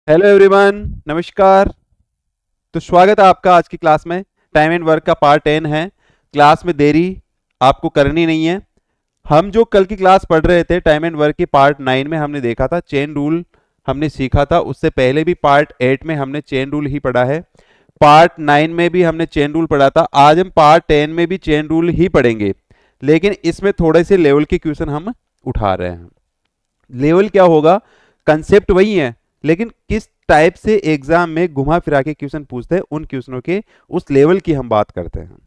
Hello everyone, नमस्कार। तो स्वागत है आपका आज की क्लास में। टाइम एंड वर्क का पार्ट 10 है। क्लास में देरी आपको करनी नहीं है। हम जो कल की क्लास पढ़ रहे थे टाइम एंड वर्क की पार्ट 9 में हमने देखा था चेन रूल, हमने सीखा था। उससे पहले भी पार्ट 8 में हमने चेन रूल ही पढ़ा है। पार्ट 9 में भी हमने चेन रूल पढ़ा था। आज हम पार्ट 10 में भी चेन रूल ही पढ़ेंगे, लेकिन इसमें थोड़े से लेवल के क्वेश्चन हम उठा रहे हैं। लेवल क्या होगा, कंसेप्ट वही है, लेकिन किस टाइप से एग्जाम में घुमा फिरा के क्वेश्चन पूछते हैं, उन क्वेश्चनों के उस लेवल की हम बात करते हैं।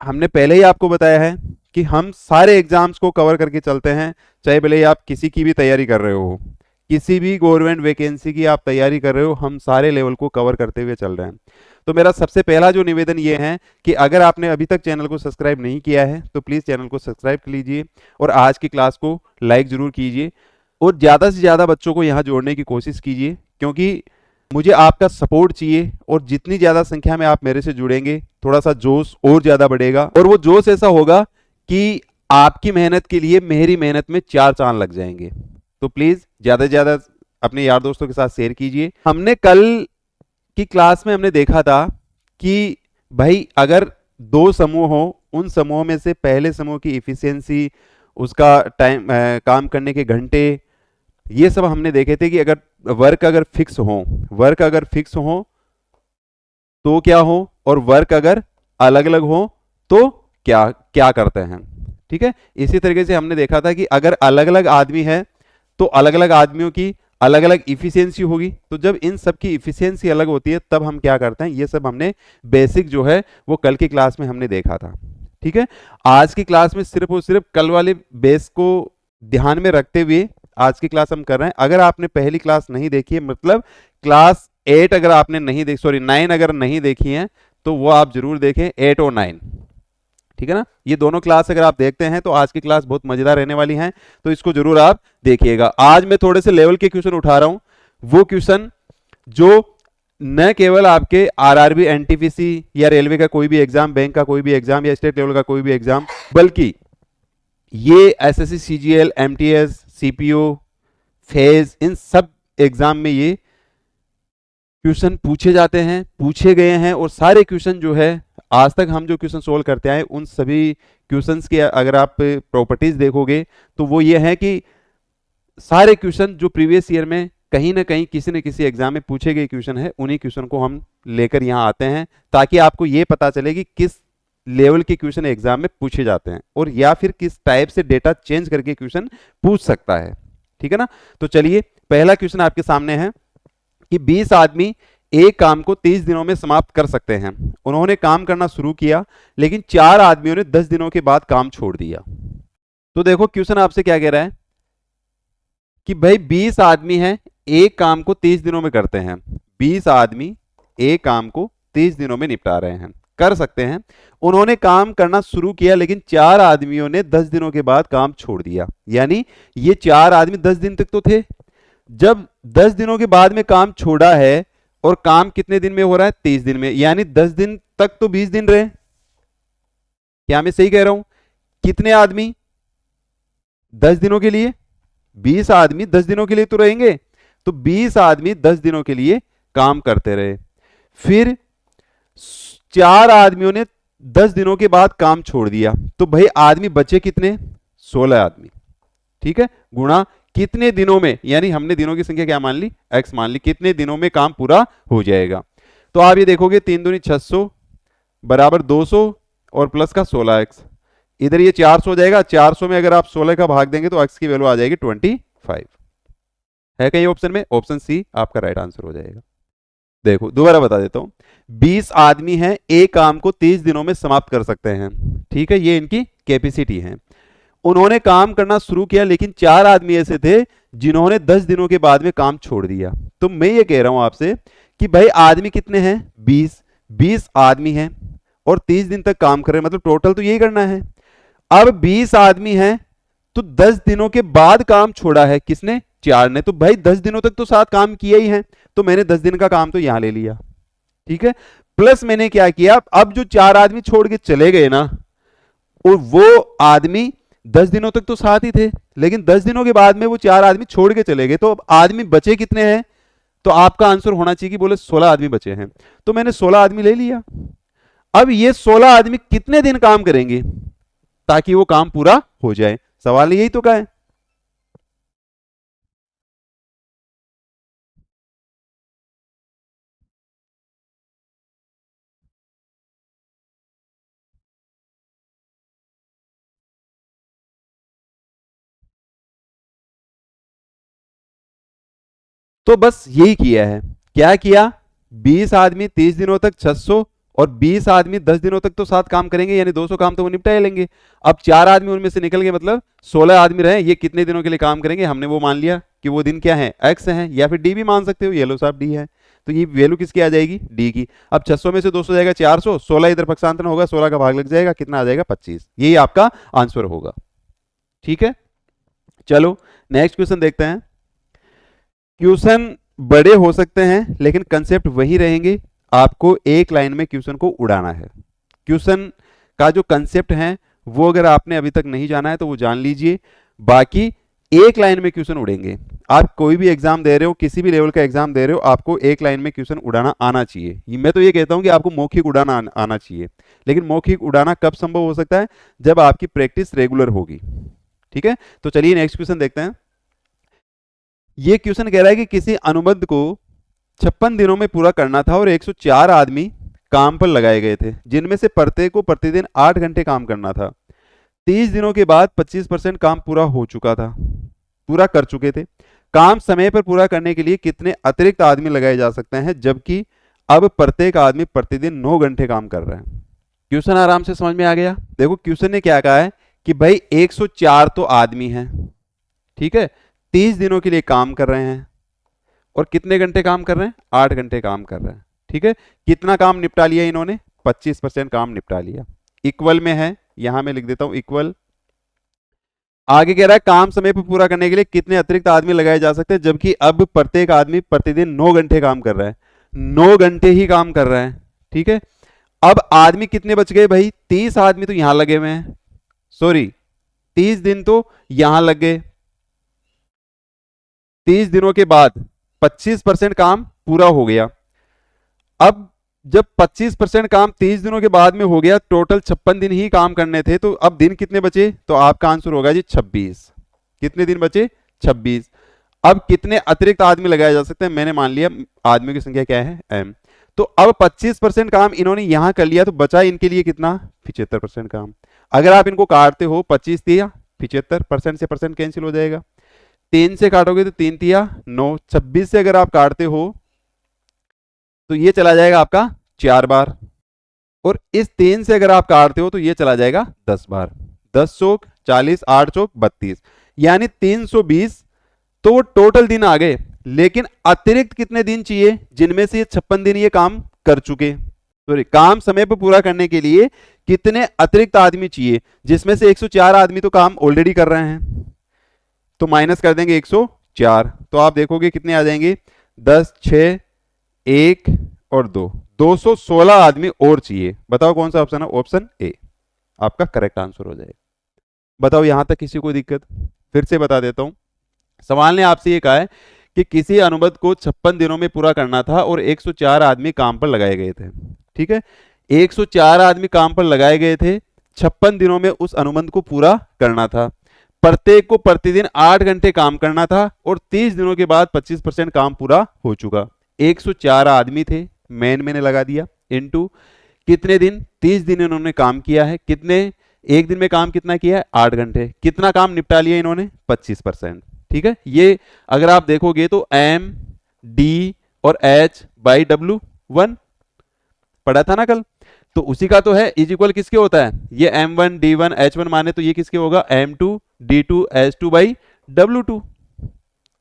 हमने पहले ही आपको बताया है कि हम सारे एग्जाम्स को कवर करके चलते हैं, चाहे भले ही आप किसी की भी तैयारी कर रहे हो, किसी भी गवर्नमेंट वैकेंसी की आप तैयारी कर रहे हो, हम सारे लेवल को कवर करते हुए चल रहे हैं। तो मेरा सबसे पहला जो निवेदन ये है कि अगर आपने अभी तक चैनल को सब्सक्राइब नहीं किया है तो प्लीज़ चैनल को सब्सक्राइब कर लीजिए और आज की क्लास को लाइक ज़रूर कीजिए और ज़्यादा से ज़्यादा बच्चों को यहाँ जोड़ने की कोशिश कीजिए, क्योंकि मुझे आपका सपोर्ट चाहिए। और जितनी ज़्यादा संख्या में आप मेरे से जुड़ेंगे, थोड़ा सा जोश और ज़्यादा बढ़ेगा, और वो जोश ऐसा होगा कि आपकी मेहनत के लिए मेरी मेहनत में 4 चांद लग जाएंगे। तो प्लीज़ ज़्यादा से ज़्यादा अपने यार दोस्तों के साथ शेयर कीजिए। हमने कल की क्लास में हमने देखा था कि भाई अगर 2 समूह हो, उन समूह में से पहले समूह की इफिशियंसी, उसका टाइम, काम करने के घंटे, ये सब हमने देखे थे कि अगर वर्क अगर फिक्स हो तो क्या हो, और वर्क अगर अलग अलग हो तो क्या क्या करते हैं। ठीक है, इसी तरीके से हमने देखा था कि अगर अलग अलग आदमी है तो अलग अलग आदमियों की अलग अलग इफिशियंसी होगी। तो जब इन सब की इफिशियंसी अलग होती है तब हम क्या करते हैं, ये सब हमने बेसिक जो है वो कल की क्लास में हमने देखा था। ठीक है, आज की क्लास में सिर्फ और सिर्फ कल वाले बेस को ध्यान में रखते हुए आज की क्लास हम कर रहे हैं। अगर आपने पहली क्लास नहीं देखी है, मतलब क्लास 8 अगर आपने नहीं देखी, सॉरी 9 अगर नहीं देखी है, तो वो आप जरूर देखें, 8 और 9। ठीक है ना, ये दोनों क्लास अगर आप देखते हैं तो आज की क्लास बहुत मजेदार रहने वाली है, तो इसको जरूर आप देखिएगा। आज मैं थोड़े से लेवल के क्वेश्चन उठा रहा हूं, वो क्वेश्चन जो न केवल आपके आरआरबी, एनटीपीसी या रेलवे का कोई भी एग्जाम, बैंक का कोई भी एग्जाम या स्टेट लेवल का कोई भी एग्जाम, बल्कि ये SSC, CGL, MTS, CPO, phase, इन सब एग्जाम में ये क्वेश्चन पूछे जाते हैं, पूछे गए हैं। और सारे क्वेश्चन जो है आज तक हम जो क्वेश्चन सोल्व करते आए, उन सभी क्वेश्चंस की अगर आप प्रॉपर्टीज देखोगे तो वो ये है कि सारे क्वेश्चन जो प्रीवियस ईयर में कहीं ना कहीं किसी न किसी एग्जाम में पूछे गए क्वेश्चन है, उन्हीं क्वेश्चन को हम लेकर यहाँ आते हैं, ताकि आपको ये पता चले कि किस लेवल के क्वेश्चन एग्जाम में पूछे जाते हैं और या फिर किस टाइप से डेटा चेंज करके क्वेश्चन पूछ सकता है। ठीक है ना, तो चलिए पहला क्वेश्चन आपके सामने है कि 20 आदमी एक काम को 30 दिनों में समाप्त कर सकते हैं। उन्होंने काम करना शुरू किया, लेकिन 4 आदमियों ने 10 दिनों के बाद काम छोड़ दिया। तो देखो क्वेश्चन आपसे क्या कह रहा है कि भाई 20 आदमी हैं, एक काम को 30 दिनों में करते हैं। 20 आदमी एक काम को 30 दिनों में निपटा रहे हैं, कर सकते हैं। उन्होंने काम करना शुरू किया, लेकिन 4 आदमियों ने 10 दिनों के बाद काम छोड़ दिया। यानी ये 4 आदमी 10 दिन तक तो थे, जब 10 दिनों के बाद में काम छोड़ा है, और काम कितने दिन में हो रहा है, 30 दिन में, यानी 10 दिन तक तो 20 दिन रहे। क्या मैं सही कह रहा हूं? कितने आदमी 10 दिनों के लिए, 20 आदमी 10 दिनों के लिए तो रहेंगे, तो 20 आदमी 10 दिनों के लिए काम करते रहे। फिर 4 आदमियों ने 10 दिनों के बाद काम छोड़ दिया, तो भाई आदमी बचे कितने, 16 आदमी। ठीक है, गुणा कितने दिनों में, यानी हमने दिनों की संख्या क्या मान ली, x मान ली, कितने दिनों में काम पूरा हो जाएगा। तो आप ये देखोगे 3 दूनी 600 बराबर 200 और प्लस का 16x, इधर ये 400 हो जाएगा। 400 में अगर आप 16 का भाग देंगे तो x की वैल्यू आ जाएगी 25। है कहीं ऑप्शन में? ऑप्शन सी आपका राइट आंसर हो जाएगा। देखो दोबारा बता देता हूं, 20 आदमी हैं, एक काम को 30 दिनों में समाप्त कर सकते हैं। ठीक है, ये इनकी कैपेसिटी है। उन्होंने काम करना शुरू किया, लेकिन 4 आदमी ऐसे थे जिन्होंने 10 दिनों के बाद में काम छोड़ दिया। तो मैं ये कह रहा हूं आपसे कि भाई आदमी कितने हैं, 20 आदमी हैं और 30 दिन तक काम कर रहे हैं, मतलब टोटल तो यही करना है। अब 20 आदमी हैं तो 10 दिनों के बाद काम छोड़ा है किसने, 4 ने। तो भाई 10 दिनों तक तो साथ काम किया ही है, तो मैंने 10 दिन का काम तो यहां ले लिया। ठीक है, प्लस मैंने क्या किया, अब जो 4 आदमी छोड़ के चले गए ना, और वो आदमी 10 दिनों तक तो साथ ही थे, लेकिन 10 दिनों के बाद में वो 4 आदमी छोड़ के चले गए, तो अब आदमी बचे कितने हैं, तो आपका आंसर होना चाहिए कि बोले 16 आदमी बचे हैं, तो मैंने 16 आदमी ले लिया। अब ये 16 आदमी कितने दिन काम करेंगे ताकि वो काम पूरा हो जाए, सवाल यही तो का है। तो बस यही किया है, क्या किया, 20 आदमी 30 दिनों तक 600 और 20 आदमी 10 दिनों तक तो साथ काम करेंगे, यानी 200 काम तो वो निपटा ही लेंगे। अब 4 आदमी उनमें से निकल गए, मतलब 16 आदमी रहे, ये कितने दिनों के लिए काम करेंगे, हमने वो मान लिया कि वो दिन क्या है, एक्स है, या फिर डी भी मान सकते हो, ये लो साहब डी है, तो ये वैल्यू किसकी आ जाएगी, डी की। अब 600 में से 200 जाएगा 400, 16 इधर पक्षांतरण होगा, 16 का भाग लग जाएगा, कितना आ जाएगा 25, यही आपका आंसर होगा। ठीक है, चलो नेक्स्ट क्वेश्चन देखते हैं। क्वेश्चन बड़े हो सकते हैं लेकिन कंसेप्ट वही रहेंगे, आपको एक लाइन में क्वेश्चन को उड़ाना है। क्वेश्चन का जो कंसेप्ट है वो अगर आपने अभी तक नहीं जाना है तो वो जान लीजिए, बाकी एक लाइन में क्वेश्चन उड़ेंगे। आप कोई भी एग्जाम दे रहे हो, किसी भी लेवल का एग्जाम दे रहे हो, आपको एक लाइन में क्वेश्चन उड़ाना आना चाहिए। मैं तो ये कहता हूं कि आपको मौखिक उड़ाना आना चाहिए, लेकिन मौखिक उड़ाना कब संभव हो सकता है, जब आपकी प्रैक्टिस रेगुलर होगी। ठीक है, तो चलिए नेक्स्ट क्वेश्चन देखते हैं। ये क्वेश्चन कह रहा है कि किसी अनुबंध को 56 दिनों में पूरा करना था और 104 आदमी काम पर लगाए गए थे, जिनमें से प्रत्येक को प्रतिदिन 8 घंटे काम करना था। 30 दिनों के बाद 25% काम पूरा कर चुके थे। काम समय पर पूरा करने के लिए कितने अतिरिक्त आदमी लगाए जा सकते हैं, जबकि अब प्रत्येक आदमी प्रतिदिन 9 घंटे काम कर रहा है। क्वेश्चन आराम से समझ में आ गया। देखो क्वेश्चन ने क्या कहा है कि भाई 104 तो आदमी हैं, ठीक है, 30 दिनों के लिए काम कर रहे हैं, और कितने घंटे काम कर रहे हैं, 8 घंटे काम कर रहे हैं। ठीक है, कितना काम निपटा लिया इन्होंने, 25% काम निपटा लिया। इक्वल में है, यहां मैं लिख देता हूं इक्वल। आगे कह रहा है काम समय पर पूरा करने के लिए कितने अतिरिक्त आदमी लगाए जा सकते हैं, जबकि अब प्रत्येक आदमी प्रतिदिन 9 घंटे काम कर रहा है, 9 घंटे ही काम कर रहा है। ठीक है, अब आदमी कितने बच गए भाई, 30 आदमी तो यहां लगे हुए हैं, सॉरी 30 दिन तो यहां लग गए। 30 दिनों के बाद 25% काम पूरा हो गया। अब जब 25% काम 30 दिनों के बाद में हो गया, टोटल 56 दिन ही काम करने थे, तो अब दिन कितने बचे, तो आपका आंसर होगा जी 26। कितने दिन बचे, 26। अब कितने अतिरिक्त आदमी लगाए जा सकते हैं, मैंने मान लिया आदमियों की संख्या क्या है, m। तो अब 25% काम इन्होंने यहां कर लिया, तो बचा इनके लिए कितना, 75% काम। अगर आप इनको काटते हो, 25 दिया 75%, से परसेंट कैंसिल हो जाएगा, 3 से काटोगे तो 3 तिया 9, 26 से अगर आप काटते हो तो ये चला जाएगा आपका 4 बार, और इस 3 से अगर आप काटते हो तो ये चला जाएगा 10 बार। 10 चौक 40, 8 चौक 32, यानी 320। तो वो टोटल दिन आ गए, लेकिन अतिरिक्त कितने दिन चाहिए, जिनमें से ये 56 दिन ये काम कर चुके, सॉरी काम समय पर पूरा करने के लिए कितने अतिरिक्त आदमी चाहिए, जिसमें से 104 आदमी तो काम ऑलरेडी कर रहे हैं, तो माइनस कर देंगे 104, तो आप देखोगे कितने आ जाएंगे, 10, 6, 1 और 2, 216 आदमी और चाहिए। बताओ कौन सा ऑप्शन है, ऑप्शन ए आपका करेक्ट आंसर हो जाएगा। बताओ यहां तक किसी को दिक्कत, फिर से बता देता हूं। सवाल ने आपसे ये कहा है कि किसी अनुबंध को 56 दिनों में पूरा करना था और 104 आदमी काम पर लगाए गए थे। ठीक है, 104 आदमी काम पर लगाए गए थे, 56 दिनों में उस अनुबंध को पूरा करना था, प्रत्येक को प्रतिदिन 8 घंटे काम करना था, और 30 दिनों के बाद 25% काम पूरा हो चुका। 104 आदमी थे, मैंने लगा दिया, इनटू कितने दिन, 30 दिन इन्होंने काम किया है, कितने एक दिन में काम कितना किया है, 8 घंटे, कितना काम निपटा लिया इन्होंने, 25%। ठीक है, ये अगर आप देखोगे तो M D और H बाई W1 पढ़ा था ना कल, तो उसी का तो है, इज इक्वल किसके होता है, ये M1 D1 H1 माने तो ये किसके होगा, M2 D2 H2 by W2,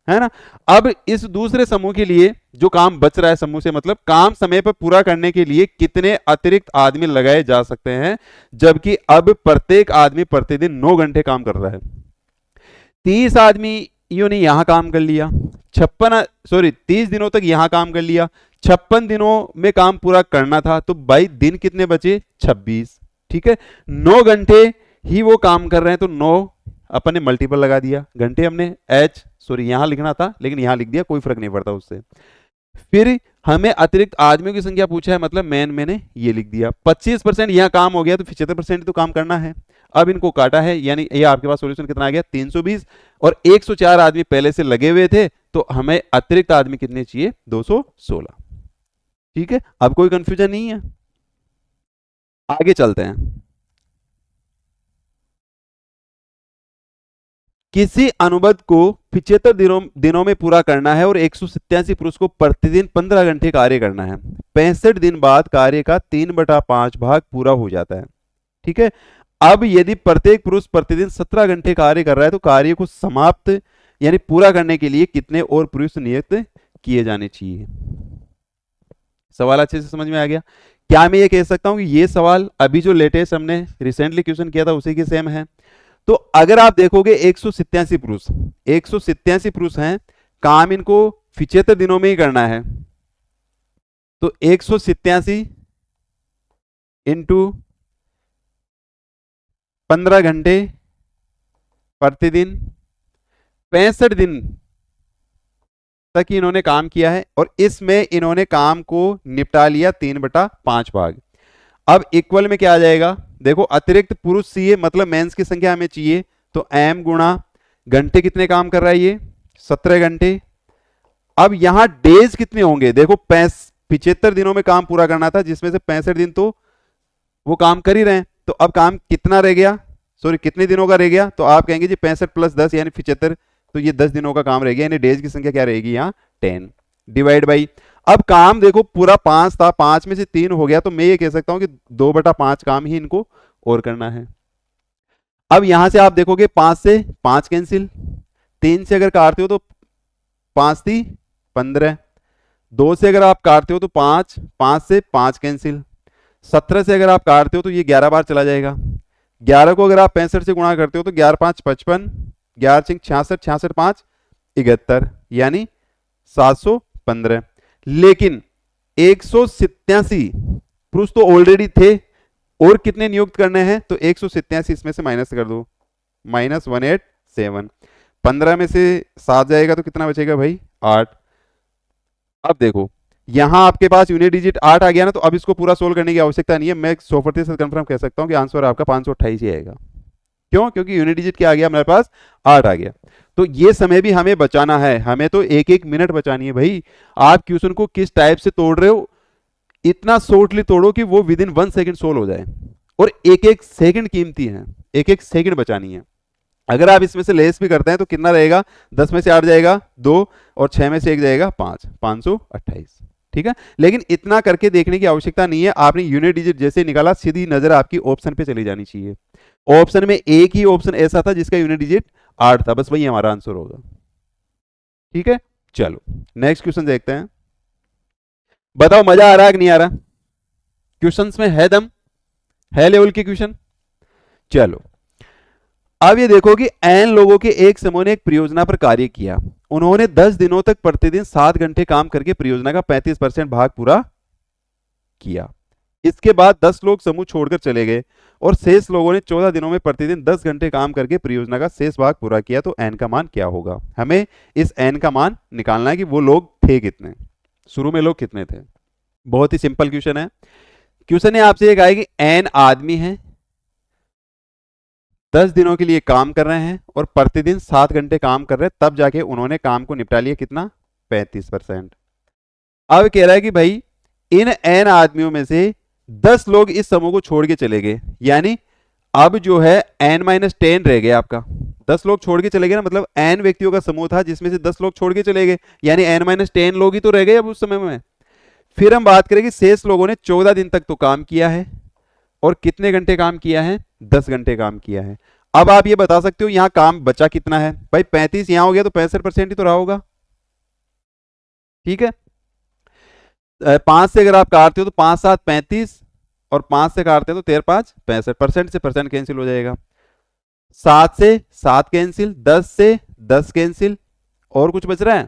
है ना। अब इस दूसरे समूह के लिए जो काम बच रहा है समूह से, मतलब काम समय पर पूरा करने के लिए कितने अतिरिक्त आदमी लगाए जा सकते हैं, जबकि अब प्रत्येक आदमी प्रतिदिन 9 घंटे काम कर रहा है। 30 आदमी ने यहां काम कर लिया, 30 दिनों तक यहां काम कर लिया, 56 दिनों में काम पूरा करना था, तो भाई दिन कितने बचे, 26। ठीक है, 9 घंटे ही वो काम कर रहे हैं, तो 9 अपन ने मल्टीपल लगा दिया, घंटे हमने यहां लिखना था लेकिन यहां लिख दिया, कोई फर्क नहीं पड़ता उससे। फिर हमें अतिरिक्त आदमियों की संख्या पूछा है, मतलब मैंने ये लिख दिया। 25% यहाँ काम हो गया तो 75% तो काम करना है। अब इनको काटा है, यानी ये आपके पास सॉल्यूशन कितना आ गया 320, और 104 आदमी पहले से लगे हुए थे, तो हमें अतिरिक्त आदमी कितने चाहिए 216। ठीक है, अब कोई कंफ्यूजन नहीं है, आगे चलते हैं। किसी अनुबंध को 75 दिनों में पूरा करना है और 187 पुरुष को प्रतिदिन 15 घंटे कार्य करना है। 65 दिन बाद कार्य का 3/5 भाग पूरा हो जाता है। ठीक है, अब यदि प्रत्येक पुरुष प्रतिदिन 17 घंटे कार्य कर रहा है तो कार्य को समाप्त यानी पूरा करने के लिए कितने और पुरुष नियुक्त किए जाने चाहिए। सवाल अच्छे से समझ में आ गया? क्या मैं ये कह सकता हूं कि ये सवाल अभी जो लेटेस्ट हमने रिसेंटली क्वेश्चन किया था उसी के सेम है? तो अगर आप देखोगे 187 पुरुष हैं, काम इनको 75 दिनों में ही करना है, तो 187 इंटू 15 घंटे प्रतिदिन 65 दिन तक इन्होंने काम किया है, और इसमें इन्होंने काम को निपटा लिया 3/5 भाग। अब इक्वल में क्या आ जाएगा? देखो, अतिरिक्त पुरुष चाहिए, मतलब मेंस की संख्या हमें चाहिए, तो m गुणा घंटे कितने काम कर रहा है ये 17 घंटे। अब यहां डेज कितने होंगे? देखो 75 दिनों में काम पूरा करना था, जिसमें से 65 दिन तो वो काम कर ही रहे हैं, तो अब काम कितना रह गया, सॉरी कितने दिनों का रह गया? तो आप कहेंगे जी 65 + 10 यानी 75, तो ये 10 दिनों का काम रह गया, यानी डेज की संख्या क्या रहेगी यहाँ 10 डिवाइड बाई। अब काम देखो पूरा 5 था, 5 में से 3 हो गया, तो मैं ये कह सकता हूं कि 2/5 काम ही इनको और करना है। अब यहां से आप देखोगे 5 से 5 कैंसिल, 3 से अगर काटते हो तो 5 थी 15, 2 से अगर आप काटते हो तो 5, 5 से 5 कैंसिल, 17 से अगर आप काटते हो तो ये 11 बार चला जाएगा। 11 को अगर आप 65 से गुणा करते हो तो 11 5 55, 11 6 66, 66 5 71, यानी 715। लेकिन 187 पुरुष तो ऑलरेडी थे, और कितने नियुक्त करने हैं? तो 187 इसमें से माइनस कर दो, -187। 15 में से 7 जाएगा तो कितना बचेगा भाई 8। अब देखो यहां आपके पास यूनिट डिजिट 8 आ गया ना, तो अब इसको पूरा सोल्व करने की आवश्यकता नहीं है, मैं 100% कंफर्म कह सकता हूं कि आंसर आपका 528 ही आएगा। क्यों? क्योंकि यूनिट डिजिट क्या आ गया हमारे पास 8 आ गया। तो ये समय भी हमें बचाना है, हमें तो 1-1 मिनट बचानी है भाई। आप क्वेश्चन को किस टाइप से तोड़ रहे हो, इतना शॉर्टली तोड़ो कि वो विद इन 1 सेकंड सोल्व हो जाए, और 1-1 सेकंड कीमती है, 1-1 सेकंड बचानी है। अगर आप इसमें से लेस भी करते हैं तो कितना रहेगा? 10 में से 8 जाएगा 2, और 6 में से 1 जाएगा 5, 528। ठीक है, लेकिन इतना करके देखने की आवश्यकता नहीं है, आपने यूनिट डिजिट जैसे निकाला सीधी नजर आपकी ऑप्शन पे चली जानी चाहिए। ऑप्शन में एक ही ऑप्शन ऐसा था जिसका यूनिट डिजिट 8 था, बस वही हमारा आंसर होगा। ठीक है, चलो नेक्स्ट क्वेश्चन देखते हैं। बताओ मजा आ रहा है कि नहीं आ रहा? क्वेश्चंस में है दम, है लेवल के क्वेश्चन। चलो अब ये देखो कि n लोगों के एक समूह ने एक परियोजना पर कार्य किया। उन्होंने 10 दिनों तक प्रतिदिन 7 घंटे काम करके परियोजना का 35% भाग पूरा किया। इसके बाद 10 लोग समूह छोड़कर चले गए और शेष लोगों ने 14 दिनों में प्रतिदिन 10 घंटे काम करके परियोजना का शेष भाग पूरा किया। तो n का मान क्या होगा? हमें इस n का मान निकालना है कि वो लोग थे कितने, शुरू में लोग कितने थे। बहुत ही सिंपल क्वेश्चन है। क्वेश्चन ने आपसे ये कहा है कि n आदमी है, 10 दिनों के लिए काम कर रहे हैं और प्रतिदिन 7 घंटे काम कर रहे हैं, तब जाके उन्होंने काम को निपटा लिया कितना 35%। अब कह रहा है कि भाई इन n आदमियों में से 10 लोग इस समूह को छोड़ के चले गए, यानी अब जो है n-10 रह गए आपका। 10 लोग छोड़ के चले गए ना, मतलब n व्यक्तियों का समूह था जिसमें से 10 लोग छोड़ के चले गए, यानी n-10 लोग ही तो रह गए अब उस समय में। फिर हम बात करें कि शेष लोगों ने 14 दिन तक तो काम किया है, और कितने घंटे काम किया है? 10 घंटे काम किया है। अब आप ये बता सकते हो यहां काम बचा कितना है? भाई 35 यहां हो गया तो 65% ही तो रहा होगा। ठीक है, 5 से अगर आप काटते हो तो 5 7 35, और 5 से काटते हो तो 13 5 65%, से परसेंट कैंसिल हो जाएगा। 7 से 7 कैंसिल, 10 से 10 कैंसिल, और कुछ बच रहा है?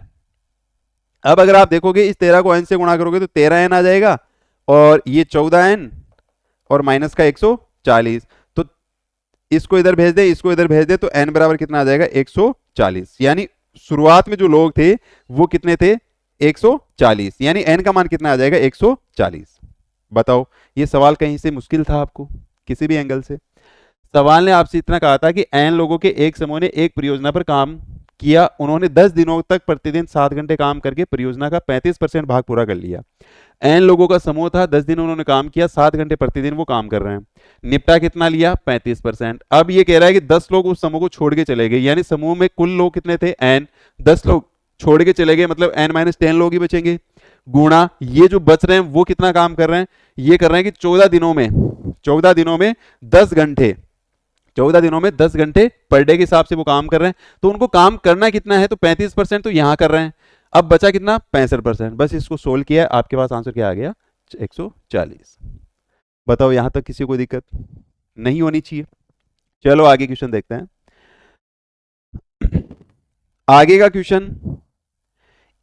अब अगर आप देखोगे इस 13 को n से गुणा करोगे तो 13n आ जाएगा, और ये 14n और माइनस का 140, तो इसको इधर भेज दे, इसको इधर भेज दे, तो n बराबर कितना आ जाएगा 140। यानी शुरुआत में जो लोग थे वो कितने थे? 140, यानी n का मान कितना आ जाएगा 140। बताओ ये सवाल कहीं से मुश्किल था आपको किसी भी एंगल से? सवाल ने आपसे इतना कहा था कि n लोगों के एक समूह ने एक परियोजना पर काम किया, उन्होंने 10 दिनों तक प्रतिदिन 7 घंटे काम करके परियोजना का 35% भाग पूरा कर लिया। n लोगों का समूह था, 10 दिन उन्होंने काम किया, 7 घंटे प्रतिदिन वो काम कर रहे हैं, निपटा कितना लिया 35%। अब ये कह रहा है कि 10 लोग उस समूह को छोड़ के चले गए, यानी समूह में कुल लोग कितने थे n, 10 लोग छोड़ के चले गए, मतलब n-10 लोग ही बचेंगे, गुणा ये जो बच रहे हैं वो कितना काम कर रहे हैं, ये कर रहे हैं कि 14 दिनों में 10 घंटे, 14 दिनों में 10 घंटे पर डे के हिसाब से वो काम कर रहे हैं। तो उनको काम करना कितना है, तो 35% तो यहां कर रहे हैं, अब बचा कितना 65%। बस इसको सोल्व किया, आपके पास आंसर क्या आ गया 140। बताओ यहां तक किसी को दिक्कत नहीं होनी चाहिए। चलो आगे क्वेश्चन देखते हैं। आगे का क्वेश्चन,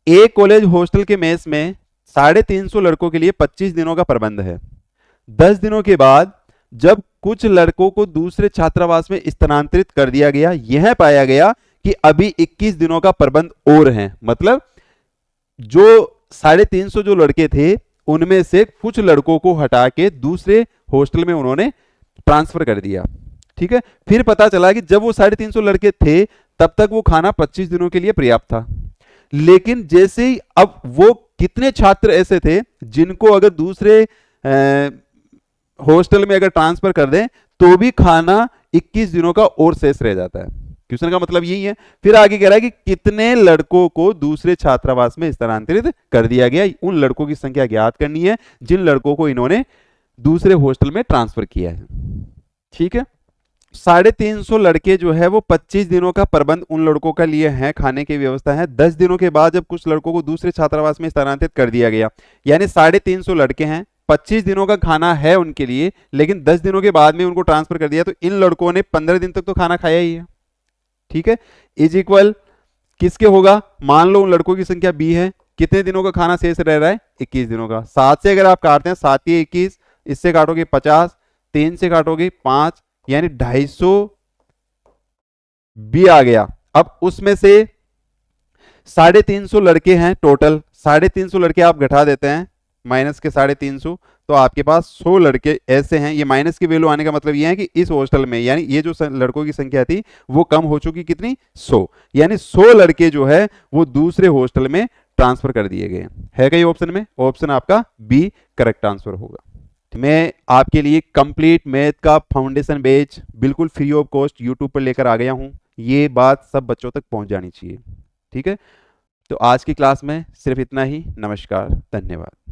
एक कॉलेज हॉस्टल के मेस में 350 लड़कों के लिए 25 दिनों का प्रबंध है। 10 दिनों के बाद जब कुछ लड़कों को दूसरे छात्रावास में स्थानांतरित कर दिया गया, यह पाया गया कि अभी 21 दिनों का प्रबंध और है। मतलब जो 350 जो लड़के थे उनमें से कुछ लड़कों को हटा के दूसरे हॉस्टल में उन्होंने ट्रांसफर कर दिया। ठीक है, फिर पता चला कि जब वो 350 लड़के थे तब तक वो खाना 25 दिनों के लिए पर्याप्त था, लेकिन जैसे ही अब वो कितने छात्र ऐसे थे जिनको अगर दूसरे हॉस्टल में अगर ट्रांसफर कर दें तो भी खाना 21 दिनों का और शेष रह जाता है। क्वेश्चन का मतलब यही है। फिर आगे कह रहा है कि कितने लड़कों को दूसरे छात्रावास में स्थानांतरित कर दिया गया, उन लड़कों की संख्या ज्ञात करनी है जिन लड़कों को इन्होंने दूसरे हॉस्टल में ट्रांसफर किया है। ठीक है, 350 लड़के जो है वो 25 दिनों का प्रबंध उन लड़कों का लिए है, खाने की व्यवस्था है। 10 दिनों के बाद जब कुछ लड़कों को दूसरे छात्रावास में स्थानांतरित कर दिया गया, यानी 350 लड़के हैं, 25 दिनों का खाना है उनके लिए, लेकिन 10 दिनों के बाद में उनको ट्रांसफर कर दिया, तो इन लड़कों ने 15 दिन तक तो खाना खाया ही है। ठीक है, इज इक्वल किसके होगा, मान लो उन लड़कों की संख्या b है, कितने दिनों का खाना शेष रह रहा है 21 दिनों का। 7 से अगर आप काटते हैं 7 या 21, इससे काटोगे 50, 3 से काटोगे 5, यानी 250 b आ गया। अब उसमें से 350 लड़के हैं टोटल, 350 लड़के आप घटा देते हैं माइनस के 350, तो आपके पास 100 लड़के ऐसे हैं। ये माइनस की वैल्यू आने का मतलब ये है कि इस हॉस्टल में, यानी ये जो लड़कों की संख्या थी वो कम हो चुकी, कितनी 100, यानी 100 लड़के जो है वो दूसरे हॉस्टल में ट्रांसफर कर दिए गए। है कहीं ऑप्शन में? ऑप्शन आपका बी करेक्ट आंसर होगा। मैं आपके लिए कंप्लीट मैथ का फाउंडेशन बैच बिल्कुल फ्री ऑफ कॉस्ट यूट्यूब पर लेकर आ गया हूं, ये बात सब बच्चों तक पहुंच जानी चाहिए। ठीक है, तो आज की क्लास में सिर्फ इतना ही। नमस्कार, धन्यवाद।